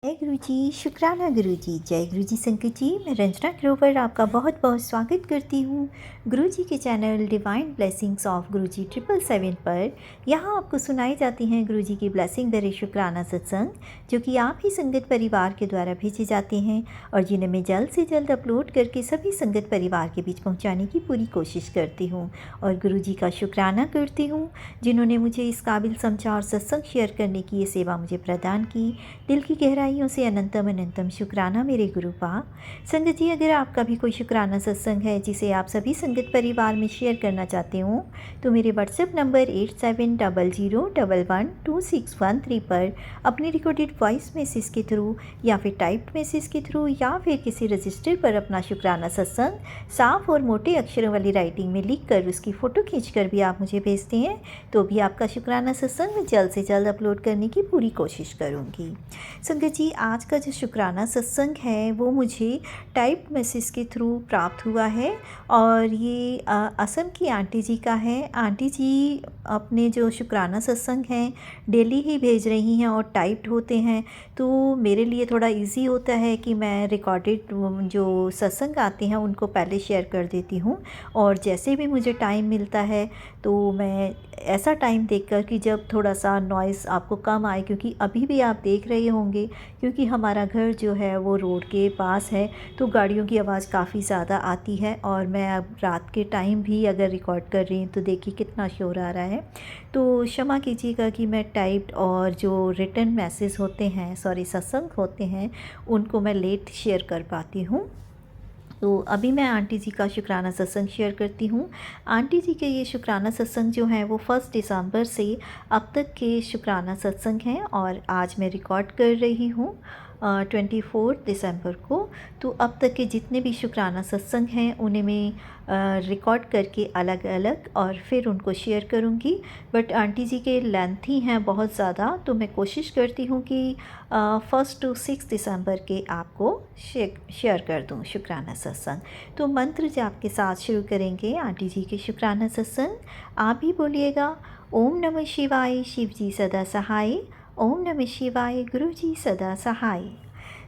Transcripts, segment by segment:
जय गुरु जी, शुक्राना गुरु जी, जय गुरु जी संगत जी। मैं रंजना ग्रोवर आपका बहुत बहुत स्वागत करती हूँ गुरु जी के चैनल डिवाइन ब्लेसिंग्स ऑफ गुरु जी 777 पर। यहाँ आपको सुनाई जाती हैं गुरु जी की ब्लेसिंग भरे शुक्राना सत्संग, जो कि आप ही संगत परिवार के द्वारा भेजे जाते हैं और जिन्हें मैं जल्द से जल्द अपलोड करके सभी संगत परिवार के बीच पहुँचाने की पूरी कोशिश करती हूँ। और गुरु जी का शुक्राना करती हूँ जिन्होंने मुझे इस काबिल समझा और सत्संग शेयर करने की ये सेवा मुझे प्रदान की। दिल की गहराइयों से अनंतम अनंतम शुक्राना मेरे गुरुपा। संगत जी, अगर आपका भी कोई शुक्राना सत्संग है जिसे आप सभी संगत परिवार में शेयर करना चाहते हो तो मेरे व्हाट्सएप नंबर 8700112613 पर अपनी रिकॉर्डेड वॉइस मैसेज के थ्रू या फिर टाइप्ड मैसेज के थ्रू या फिर किसी रजिस्टर पर अपना शुक्राना सत्संग साफ और मोटे अक्षरों वाली राइटिंग में लिख कर उसकी फ़ोटो खींचकर भी आप मुझे भेजते हैं तो भी आपका शुक्राना सत्संग मैं जल्द से जल्द अपलोड करने की पूरी कोशिश करूँगी। संगत जी, आज का जो शुक्राना सत्संग है वो मुझे टाइप मैसेज के थ्रू प्राप्त हुआ है और ये असम की आंटी जी का है। आंटी जी अपने जो शुक्राना सत्संग हैं डेली ही भेज रही हैं और टाइप्ड होते हैं, तो मेरे लिए थोड़ा इजी होता है कि मैं रिकॉर्डेड जो सत्संग आते हैं उनको पहले शेयर कर देती हूँ और जैसे भी मुझे टाइम मिलता है तो मैं ऐसा टाइम देखकर कि जब थोड़ा सा नॉइज़ आपको कम आए, क्योंकि अभी भी आप देख रहे होंगे क्योंकि हमारा घर जो है वो रोड के पास है तो गाड़ियों की आवाज़ काफ़ी ज़्यादा आती है और मैं अब रात के टाइम भी अगर रिकॉर्ड कर रही हूँ तो देखिए कितना शोर आ रहा है। तो क्षमा कीजिएगा कि मैं टाइप्ड और जो रिटन मैसेज होते हैं सत्संग होते हैं उनको मैं लेट शेयर कर पाती हूँ। तो अभी मैं आंटी जी का शुक्राना सत्संग शेयर करती हूँ। आंटी जी के ये शुक्राना सत्संग जो हैं वो 1 दिसंबर से अब तक के शुक्राना सत्संग हैं और आज मैं रिकॉर्ड कर रही हूँ 24 दिसंबर को। तो अब तक के जितने भी शुक्राना सत्संग हैं उन्हें मैं रिकॉर्ड करके अलग अलग और फिर उनको शेयर करूँगी। बट आंटी जी के लेंथी हैं बहुत ज़्यादा, तो मैं कोशिश करती हूँ कि 1 to 6 दिसंबर के आपको शेयर कर दूँ शुक्राना सत्संग। तो मंत्र जाप के साथ शुरू करेंगे आंटी जी के शुक्राना सत्संग। आप भी बोलिएगा, ओम नमः शिवाय, शिव जी सदा सहाय। ओम नमः शिवाय, गुरु जी सदा सहाय।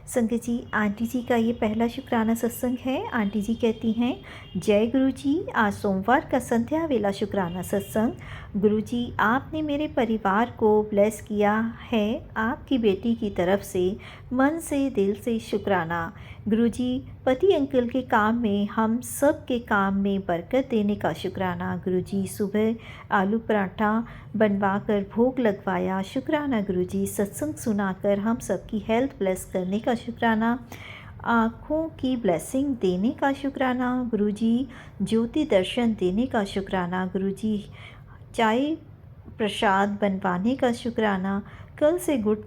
संगत जी, आंटी जी का ये पहला शुक्राना सत्संग है। आंटी जी कहती हैं, जय गुरु जी, आज सोमवार का संध्या वेला शुक्राना सत्संग। गुरु जी, आपने मेरे परिवार को ब्लेस किया है आपकी बेटी की तरफ से, मन से दिल से शुक्राना। गुरु जी, पति अंकल के काम में हम सब के काम में बरकत देने का शुक्राना। गुरु जी, सुबह आलू पराठा बनवा कर भोग लगवाया, शुक्राना। गुरु जी, सत्संग सुनाकर हम सबकी हेल्थ ब्लेस करने का शुक्राना। आँखों की ब्लेसिंग देने का शुक्राना। गुरु जी, ज्योति दर्शन देने का शुक्राना। गुरु जी, चाय प्रसाद बनवाने का शुक्राना। कल से गुड़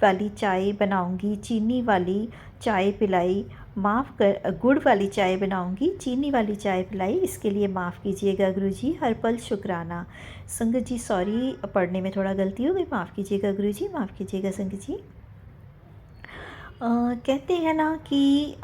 वाली चाय बनाऊंगी, चीनी वाली चाय पिलाई, माफ़ कर गुड़ वाली चाय बनाऊंगी, चीनी वाली चाय पिलाई, इसके लिए माफ़ कीजिएगा गुरु जी, हर पल शुक्राना। संगत जी, सॉरी पढ़ने में थोड़ा गलती हो गई, माफ़ कीजिएगा गुरु जी, माफ़ कीजिएगा संगत जी। कहते हैं ना कि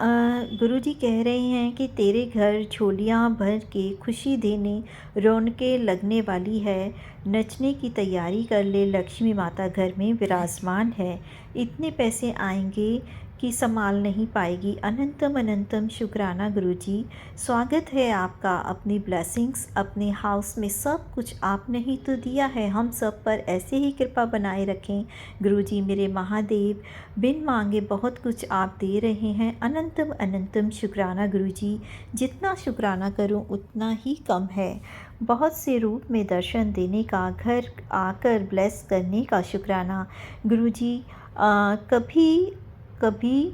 गुरु जी कह रहे हैं कि तेरे घर झोलियाँ भर के खुशी देने रौनकें लगने वाली है, नचने की तैयारी कर ले, लक्ष्मी माता घर में विराजमान है, इतने पैसे आएंगे कि संभाल नहीं पाएगी। अनंतम अनंतम शुक्राना गुरु जी, स्वागत है आपका अपनी ब्लेसिंग्स अपने हाउस में, सब कुछ आपने ही तो दिया है, हम सब पर ऐसे ही कृपा बनाए रखें। गुरु जी मेरे महादेव, बिन मांगे बहुत कुछ आप दे रहे हैं, अनंतम अनंतम शुक्राना गुरु जी, जितना शुक्राना करूं उतना ही कम है। बहुत से रूप में दर्शन देने का, घर आकर ब्लेस करने का शुक्राना। गुरु जी, कभी कभी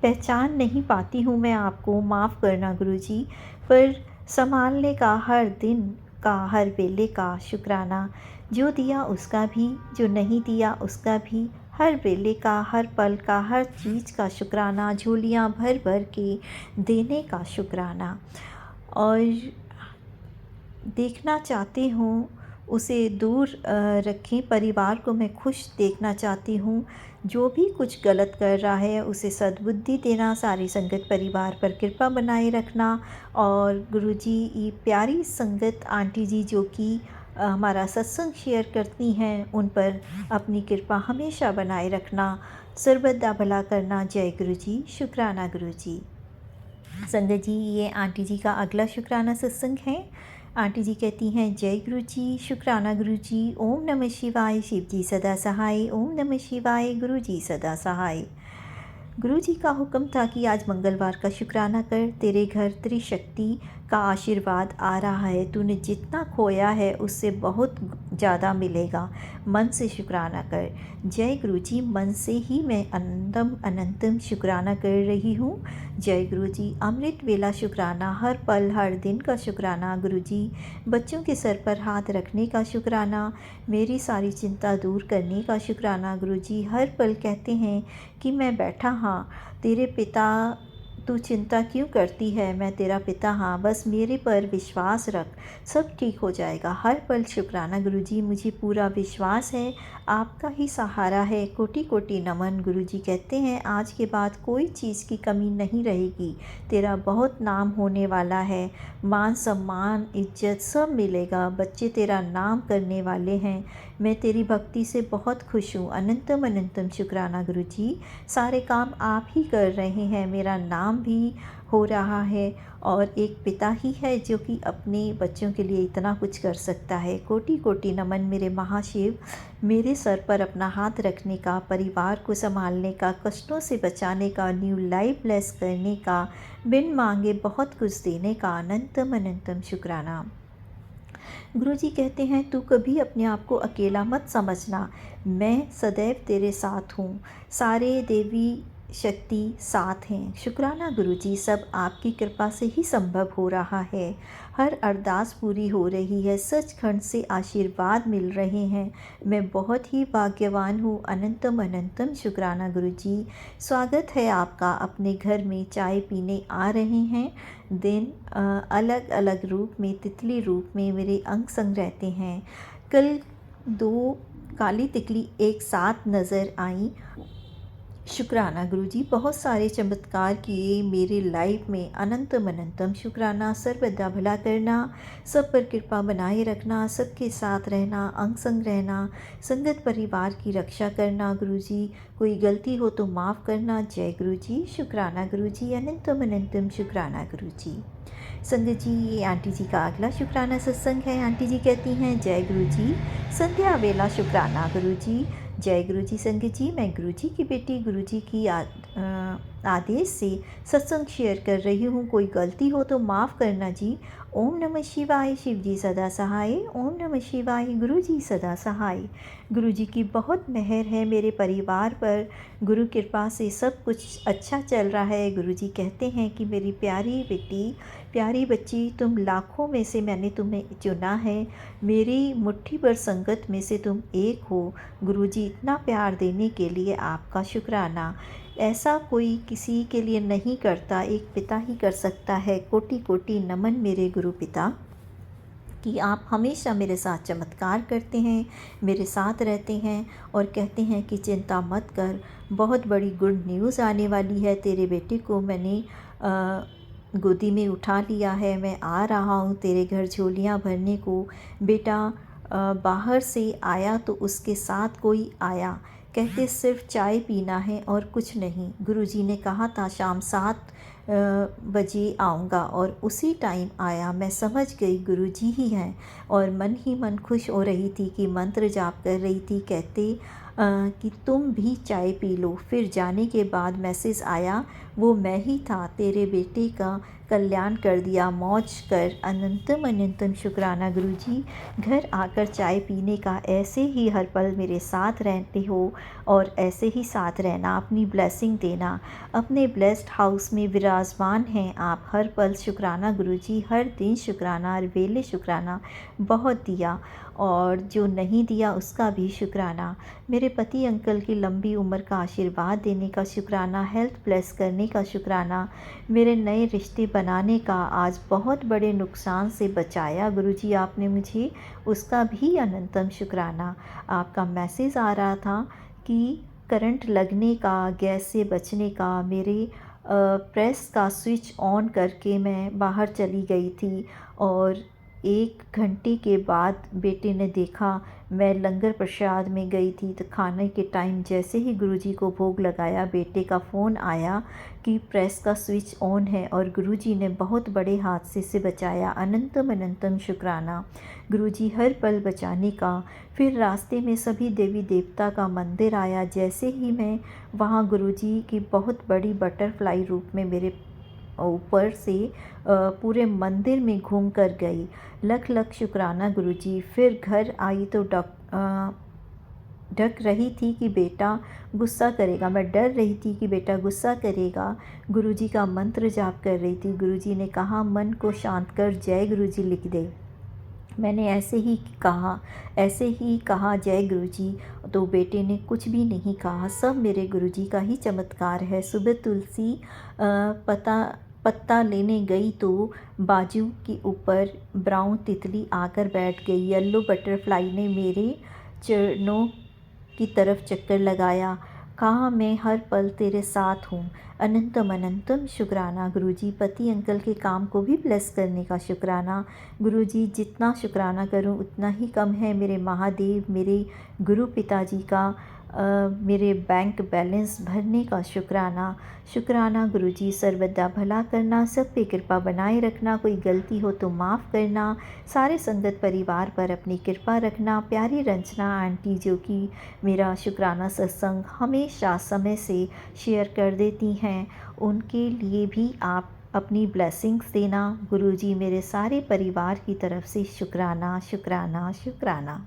पहचान नहीं पाती हूँ मैं आपको, माफ़ करना गुरु जी, पर संभालने का, हर दिन का, हर वेले का शुक्राना। जो दिया उसका भी, जो नहीं दिया उसका भी, हर वेले का, हर पल का, हर चीज़ का शुक्राना। झोलियाँ भर भर के देने का शुक्राना। और देखना चाहती हूँ उसे दूर रखें, परिवार को मैं खुश देखना चाहती हूँ। जो भी कुछ गलत कर रहा है उसे सद्बुद्धि देना, सारी संगत परिवार पर कृपा बनाए रखना। और गुरुजी, ये प्यारी संगत आंटी जी जो कि हमारा सत्संग शेयर करती हैं, उन पर अपनी कृपा हमेशा बनाए रखना, सर्वदा भला करना। जय गुरु जी, शुक्राना गुरु जी। संगत जी, ये आंटी जी का अगला शुक्राना सत्संग है। आंटी जी कहती हैं, जय गुरु जी, शुक्राना गुरु जी, ओम नमः शिवाय, शिव जी सदा सहाय, ओम नमः शिवाय, गुरु जी सदा सहाय। गुरु जी का हुक्म था कि आज मंगलवार का शुक्राना कर, तेरे घर त्रिशक्ति का आशीर्वाद आ रहा है, तूने जितना खोया है उससे बहुत ज़्यादा मिलेगा, मन से शुक्राना कर। जय गुरु जी, मन से ही मैं अनंतम अनंतम शुक्राना कर रही हूँ। जय गुरु जी, अमृत वेला शुक्राना, हर पल हर दिन का शुक्राना गुरु जी, बच्चों के सर पर हाथ रखने का शुक्राना, मेरी सारी चिंता दूर करने का शुक्राना गुरु जी। हर पल कहते हैं कि मैं बैठा हाँ, तेरे पिता, तू चिंता क्यों करती है, मैं तेरा पिता हाँ, बस मेरे पर विश्वास रख, सब ठीक हो जाएगा। हर पल शुक्राना गुरु जी, मुझे पूरा विश्वास है, आपका ही सहारा है। कोटि कोटि नमन गुरु जी। कहते हैं आज के बाद कोई चीज़ की कमी नहीं रहेगी, तेरा बहुत नाम होने वाला है, मान सम्मान इज्जत सब मिलेगा, बच्चे तेरा नाम करने वाले हैं। मैं तेरी भक्ति से बहुत खुश हूँ। अनंतम अनंतम शुक्राना गुरु जी, सारे काम आप ही कर रहे हैं, मेरा नाम भी हो रहा है, और एक पिता ही है जो कि अपने बच्चों के लिए इतना कुछ कर सकता है। कोटि कोटि नमन मेरे महाशिव, मेरे सर पर अपना हाथ रखने का, परिवार को संभालने का, कष्टों से बचाने का, न्यू लाइफ ब्लेस करने का, बिन मांगे बहुत कुछ देने का। अनंतम अनंतम शुक्राना। गुरु जी कहते हैं, तू कभी अपने आप को अकेला मत समझना, मैं सदैव तेरे साथ हूँ, सारे देवी शक्ति साथ हैं। शुक्राना गुरु जी, सब आपकी कृपा से ही संभव हो रहा है, हर अरदास पूरी हो रही है, सचखंड से आशीर्वाद मिल रहे हैं, मैं बहुत ही भाग्यवान हूँ। अनंतम अनंतम शुक्राना गुरु जी। स्वागत है आपका अपने घर में, चाय पीने आ रहे हैं, दिन अलग अलग रूप में, तितली रूप में मेरे अंग संग रहते हैं। कल 2 काली तितली एक साथ नज़र आई। शुक्राना गुरु जी, बहुत सारे चमत्कार किए मेरे लाइफ में। अनंतम अनंतम शुक्राना। सर्वदा भला करना, सब पर कृपा बनाए रखना, सबके साथ रहना, अंग संग रहना, संगत परिवार की रक्षा करना गुरु जी। कोई गलती हो तो माफ़ करना। जय गुरु जी, शुक्राना गुरु जी। अनंतम अनंतम शुक्राना गुरु जी। संगत जी, ये आंटी जी का अगला शुक्राना सत्संग है। आंटी जी कहती हैं, जय गुरु जी, संध्या वेला शुक्राना गुरु जी। जय गुरु जी। संगत जी, मैं गुरु जी की बेटी, गुरु जी की आदेश से सत्संग शेयर कर रही हूँ, कोई गलती हो तो माफ़ करना जी। ओम नमः शिवाय, शिव जी सदा सहाय, ओम नमः शिवाय, गुरु जी सदा सहाय। गुरु जी की बहुत मेहर है मेरे परिवार पर, गुरु कृपा से सब कुछ अच्छा चल रहा है। गुरु जी कहते हैं कि मेरी प्यारी बेटी, प्यारी बच्ची, तुम लाखों में से मैंने तुम्हें चुना है, मेरी मुट्ठी भर संगत में से तुम एक हो। गुरुजी, इतना प्यार देने के लिए आपका शुक्राना। ऐसा कोई किसी के लिए नहीं करता, एक पिता ही कर सकता है। कोटि कोटि नमन मेरे गुरु पिता, कि आप हमेशा मेरे साथ चमत्कार करते हैं, मेरे साथ रहते हैं और कहते हैं कि चिंता मत कर, बहुत बड़ी गुड न्यूज़ आने वाली है। तेरे बेटे को मैंने गोदी में उठा लिया है, मैं आ रहा हूँ तेरे घर झोलियाँ भरने को। बेटा बाहर से आया तो उसके साथ कोई आया, कहते सिर्फ चाय पीना है और कुछ नहीं। गुरुजी ने कहा था शाम 7 बजे आऊँगा और उसी टाइम आया। मैं समझ गई गुरुजी ही हैं और मन ही मन खुश हो रही थी कि मंत्र जाप कर रही थी। कहते कि तुम भी चाय पी लो। फिर जाने के बाद मैसेज आया, वो मैं ही था, तेरे बेटे का कल्याण कर दिया, मौज कर। अनंतम अनंतम शुक्राना गुरुजी। घर आकर चाय पीने का, ऐसे ही हर पल मेरे साथ रहते हो और ऐसे ही साथ रहना, अपनी ब्लेसिंग देना। अपने ब्लेस्ड हाउस में विराजमान हैं आप। हर पल शुक्राना गुरुजी, हर दिन शुक्राना, हर वेले शुक्राना। बहुत दिया और जो नहीं दिया उसका भी शुक्राना। मेरे पति अंकल की लंबी उम्र का आशीर्वाद देने का शुक्राना, हेल्थ ब्लेस करने का शुक्राना, मेरे नए रिश्ते बनाने का। आज बहुत बड़े नुकसान से बचाया गुरुजी आपने मुझे, उसका भी अनंतम शुक्राना। आपका मैसेज आ रहा था कि करंट लगने का, गैस से बचने का। मेरे प्रेस का स्विच ऑन करके मैं बाहर चली गई थी और 1 घंटे के बाद बेटे ने देखा मैं लंगर प्रसाद में गई थी, तो खाने के टाइम जैसे ही गुरुजी को भोग लगाया, बेटे का फ़ोन आया कि प्रेस का स्विच ऑन है और गुरुजी ने बहुत बड़े हादसे से बचाया। अनंतम अनंतम शुक्राना गुरुजी, हर पल बचाने का। फिर रास्ते में सभी देवी देवता का मंदिर आया। जैसे ही मैं वहाँ गुरुजी की बहुत बड़ी बटरफ्लाई रूप में मेरे ऊपर से पूरे मंदिर में घूम कर गई। लख लख शुक्राना गुरुजी। फिर घर आई तो ढक रही थी कि बेटा गुस्सा करेगा, मैं डर रही थी कि बेटा गुस्सा करेगा। गुरुजी का मंत्र जाप कर रही थी। गुरुजी ने कहा मन को शांत कर जय गुरुजी लिख दे। मैंने ऐसे ही कहा जय गुरुजी। तो बेटे ने कुछ भी नहीं कहा, सब मेरे गुरुजी का ही चमत्कार है। सुबह तुलसी पत्ता लेने गई तो बाजू के ऊपर ब्राउन तितली आकर बैठ गई। येलो बटरफ्लाई ने मेरे चरणों की तरफ चक्कर लगाया। कहा मैं हर पल तेरे साथ हूँ। अनंतम अनंतम शुक्राना गुरुजी। पति अंकल के काम को भी ब्लेस करने का शुक्राना गुरुजी। जितना शुक्राना करूँ उतना ही कम है। मेरे महादेव, मेरे गुरु पिताजी का मेरे बैंक बैलेंस भरने का शुक्राना गुरुजी। सर्वदा भला करना, सब पे कृपा बनाए रखना, कोई गलती हो तो माफ़ करना, सारे संगत परिवार पर अपनी कृपा रखना। प्यारी रंजना आंटी जो कि मेरा शुक्राना सत्संग हमेशा समय से शेयर कर देती हैं, उनके लिए भी आप अपनी ब्लेसिंग्स देना गुरुजी। मेरे सारे परिवार की तरफ से शुक्राना शुक्राना शुक्राना।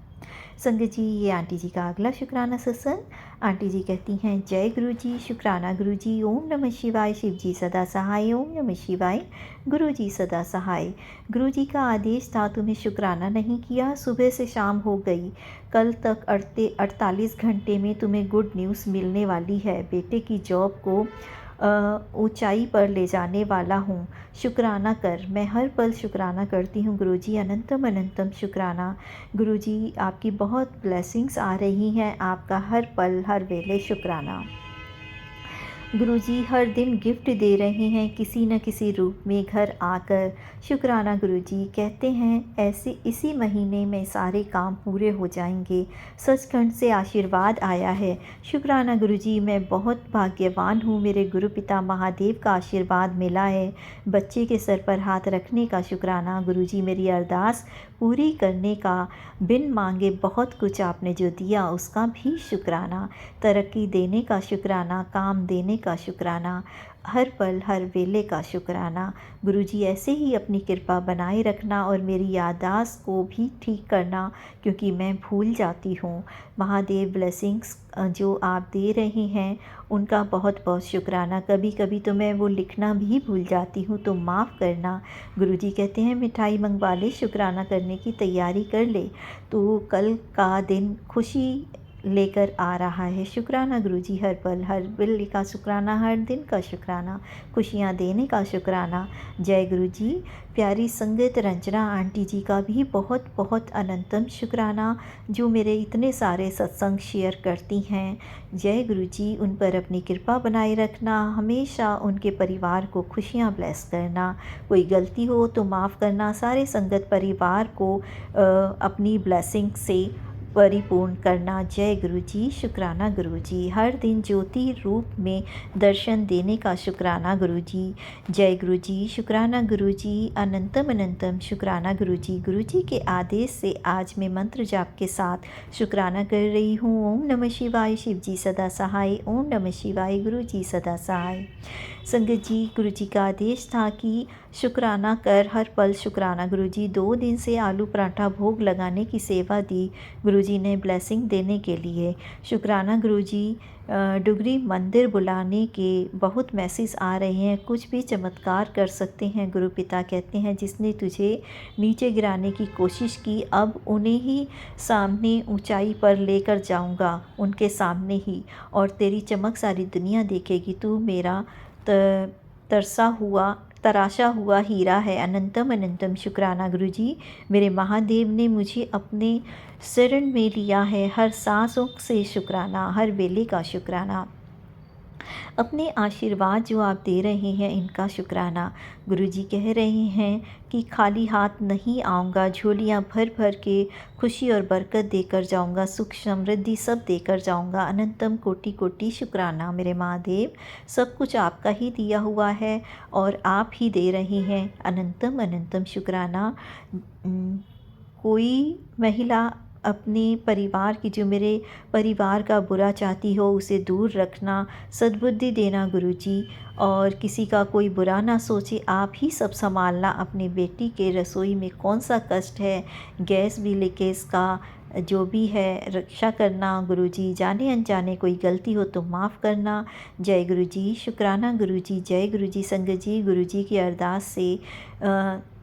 संगत जी, ये आंटी जी का अगला शुक्राना सत्संग। आंटी जी कहती हैं जय गुरुजी, शुक्राना गुरुजी। ओम नमः शिवाय, शिव जी सदा सहाय। ओम नमः शिवाय, गुरुजी सदा सहाय। गुरुजी का आदेश था तुम्हें शुक्राना नहीं किया, सुबह से शाम हो गई, कल तक 48 घंटे में तुम्हें गुड न्यूज़ मिलने वाली है। बेटे की जॉब को ऊंचाई पर ले जाने वाला हूँ। शुक्राना कर। मैं हर पल शुक्राना करती हूँ गुरुजी। अनंतम अनंतम शुक्राना गुरुजी। आपकी बहुत ब्लेसिंग्स आ रही हैं, आपका हर पल हर वेले शुक्राना गुरुजी। हर दिन गिफ्ट दे रहे हैं किसी न किसी रूप में घर आकर। शुक्राना गुरुजी। कहते हैं ऐसे इसी महीने में सारे काम पूरे हो जाएंगे। सचखंड से आशीर्वाद आया है। शुक्राना गुरुजी। मैं बहुत भाग्यवान हूँ, मेरे गुरु पिता महादेव का आशीर्वाद मिला है। बच्चे के सर पर हाथ रखने का शुक्राना गुरुजी। मेरी अरदास पूरी करने का, बिन मांगे बहुत कुछ आपने जो दिया उसका भी शुक्राना। तरक्की देने का शुक्राना, काम देने का शुक्राना, हर पल हर वेले का शुक्राना गुरुजी। ऐसे ही अपनी कृपा बनाए रखना और मेरी याददाश्त को भी ठीक करना, क्योंकि मैं भूल जाती हूँ। महादेव ब्लेसिंग्स जो आप दे रहे हैं उनका बहुत बहुत शुक्राना। कभी कभी तो मैं वो लिखना भी भूल जाती हूँ, तो माफ़ करना गुरुजी। कहते हैं मिठाई मंगवा ले, शुक्राना करने की तैयारी कर ले, तो कल का दिन खुशी लेकर आ रहा है। शुक्राना गुरुजी। हर पल हर बिल्ली का शुक्राना, हर दिन का शुक्राना, खुशियाँ देने का शुक्राना। जय गुरुजी। प्यारी संगत रंजना आंटी जी का भी बहुत बहुत अनंतम शुक्राना, जो मेरे इतने सारे सत्संग शेयर करती हैं। जय गुरुजी। उन पर अपनी कृपा बनाए रखना, हमेशा उनके परिवार को खुशियाँ ब्लेस करना, कोई गलती हो तो माफ़ करना, सारे संगत परिवार को अपनी ब्लेसिंग से परिपूर्ण करना। जय गुरुजी। शुक्राना गुरुजी। हर दिन ज्योति रूप में दर्शन देने का शुक्राना गुरुजी। जय गुरुजी। शुक्राना गुरुजी। अनंतम अनंतम शुक्राना गुरुजी। गुरुजी के आदेश से आज मैं मंत्र जाप के साथ शुक्राना कर रही हूँ। ओम नमः शिवाय, शिव जी सदा सहाय। ओम नमः शिवाय, गुरुजी सदा सहाय। संगत जी, गुरुजी का आदेश था कि शुक्राना कर, हर पल शुक्राना गुरुजी। 2 दिन से आलू पराठा भोग लगाने की सेवा दी गुरुजी ने ब्लेसिंग देने के लिए। शुक्राना गुरुजी। डुगरी मंदिर बुलाने के बहुत मैसेज आ रहे हैं, कुछ भी चमत्कार कर सकते हैं गुरु पिता। कहते हैं जिसने तुझे नीचे गिराने की कोशिश की, अब उन्हें ही सामने ऊंचाई पर लेकर जाऊंगा, उनके सामने ही, और तेरी चमक सारी दुनिया देखेगी। तू मेरा तराशा हुआ हीरा है। अनंतम अनंतम शुक्राना गुरुजी। मेरे महादेव ने मुझे अपने शरण में लिया है। हर सांसों से शुक्राना, हर वेले का शुक्राना। अपने आशीर्वाद जो आप दे रहे हैं इनका शुक्राना। गुरुजी कह रहे हैं कि खाली हाथ नहीं आऊँगा, झोलियाँ भर भर के खुशी और बरकत देकर जाऊँगा, सुख समृद्धि सब देकर जाऊँगा। अनंतम कोटि कोटि शुक्राना मेरे महादेव, सब कुछ आपका ही दिया हुआ है और आप ही दे रहे हैं। अनंतम अनंतम शुक्राना। कोई महिला अपने परिवार की, जो मेरे परिवार का बुरा चाहती हो, उसे दूर रखना, सद्बुद्धि देना गुरुजी, और किसी का कोई बुरा ना सोचे, आप ही सब संभालना। अपनी बेटी के रसोई में कौन सा कष्ट है, गैस भी लीकेज का जो भी है, रक्षा करना गुरुजी। जाने अनजाने कोई गलती हो तो माफ़ करना। जय गुरुजी, शुक्राना गुरुजी, जय गुरुजी। संगत जी, गुरुजी की अरदास से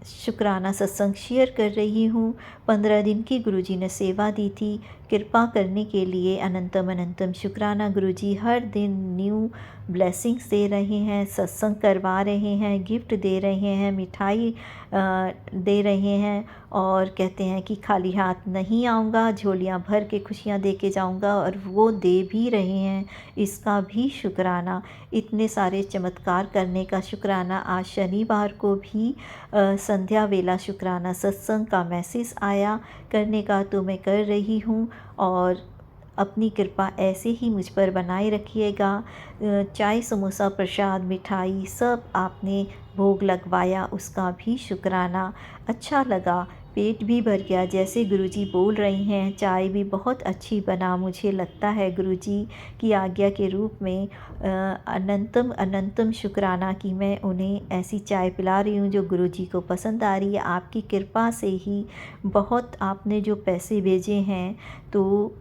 शुक्राना सत्संग शेयर कर रही हूँ। 15 दिन की गुरुजी ने सेवा दी थी, कृपा करने के लिए अनंतम अनंतम शुक्राना। गुरुजी हर दिन न्यू ब्लेसिंग्स दे रहे हैं, सत्संग करवा रहे हैं, गिफ्ट दे रहे हैं, मिठाई दे रहे हैं, और कहते हैं कि खाली हाथ नहीं आऊँगा, झोलियाँ भर के खुशियाँ दे के जाऊँगा, और वो दे भी रहे हैं, इसका भी शुक्राना। इतने सारे चमत्कार करने का शुक्राना। आज शनिवार को भी संध्या वेला शुक्राना सत्संग का मैसेज आया करने का, तो मैं कर रही हूँ, और अपनी कृपा ऐसे ही मुझ पर बनाए रखिएगा। चाय समोसा प्रसाद मिठाई सब आपने भोग लगवाया, उसका भी शुक्राना। अच्छा लगा, पेट भी भर गया। जैसे गुरुजी बोल रही हैं, चाय भी बहुत अच्छी बना। मुझे लगता है गुरुजी की आज्ञा के रूप में अनंतम अनंतम शुक्राना कि मैं उन्हें ऐसी चाय पिला रही हूँ जो गुरुजी को पसंद आ रही है। आपकी कृपा से ही बहुत, आपने जो पैसे भेजे हैं तो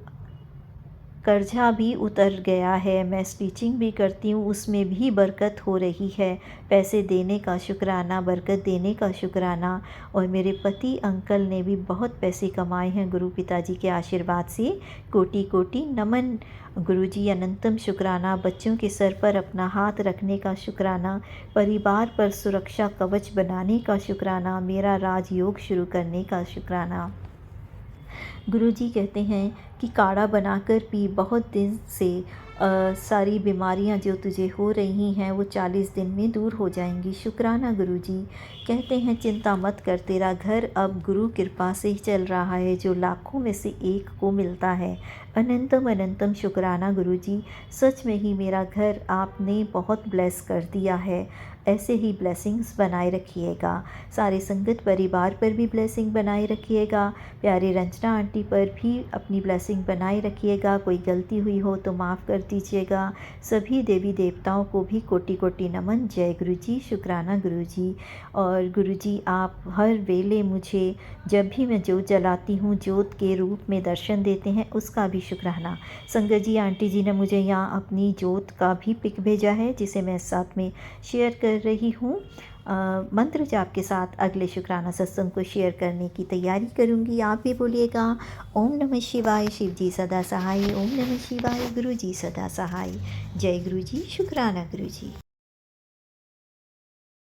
कर्जा भी उतर गया है। मैं स्टिचिंग भी करती हूँ, उसमें भी बरकत हो रही है। पैसे देने का शुक्राना, बरकत देने का शुक्राना। और मेरे पति अंकल ने भी बहुत पैसे कमाए हैं गुरु पिताजी के आशीर्वाद से। कोटि कोटि नमन गुरुजी, अनंतम शुक्राना। बच्चों के सर पर अपना हाथ रखने का शुक्राना, परिवार पर सुरक्षा कवच बनाने का शुक्राना, मेरा राजयोग शुरू करने का शुक्राना। गुरुजी कहते हैं कि काढ़ा बनाकर पी, बहुत दिन से सारी बीमारियां जो तुझे हो रही हैं वो 40 दिन में दूर हो जाएंगी। शुक्राना गुरुजी। कहते हैं चिंता मत कर, तेरा घर अब गुरु कृपा से ही चल रहा है, जो लाखों में से एक को मिलता है। अनंतम अनंतम शुक्राना गुरुजी। सच में ही मेरा घर आपने बहुत ब्लेस कर दिया है। ऐसे ही ब्लेसिंग्स बनाए रखिएगा। सारे संगत परिवार पर भी ब्लेसिंग बनाए रखिएगा। प्यारी रंजना आंटी पर भी अपनी ब्लेसिंग बनाए रखिएगा। कोई गलती हुई हो तो माफ़ कर दीजिएगा। सभी देवी देवताओं को भी कोटि कोटि नमन। जय गुरुजी, शुक्राना गुरुजी। और गुरुजी आप हर वेले मुझे जब भी मैं जोत जलाती हूँ, जोत के रूप में दर्शन देते हैं, उसका भी शुक्राना। संगत जी, आंटी जी ने मुझे यहाँ अपनी जोत का भी पिक भेजा है, जिसे मैं साथ में शेयर कर रही हूँ। मंत्र जाप के साथ अगले शुक्राना सत्संग को शेयर करने की तैयारी करूँगी। आप भी बोलिएगा, ओम नमः शिवाय, शिव जी सदा सहाय। ओम नमः शिवाय, गुरु जी सदा सहाय। जय गुरु जी, शुक्राना गुरु जी।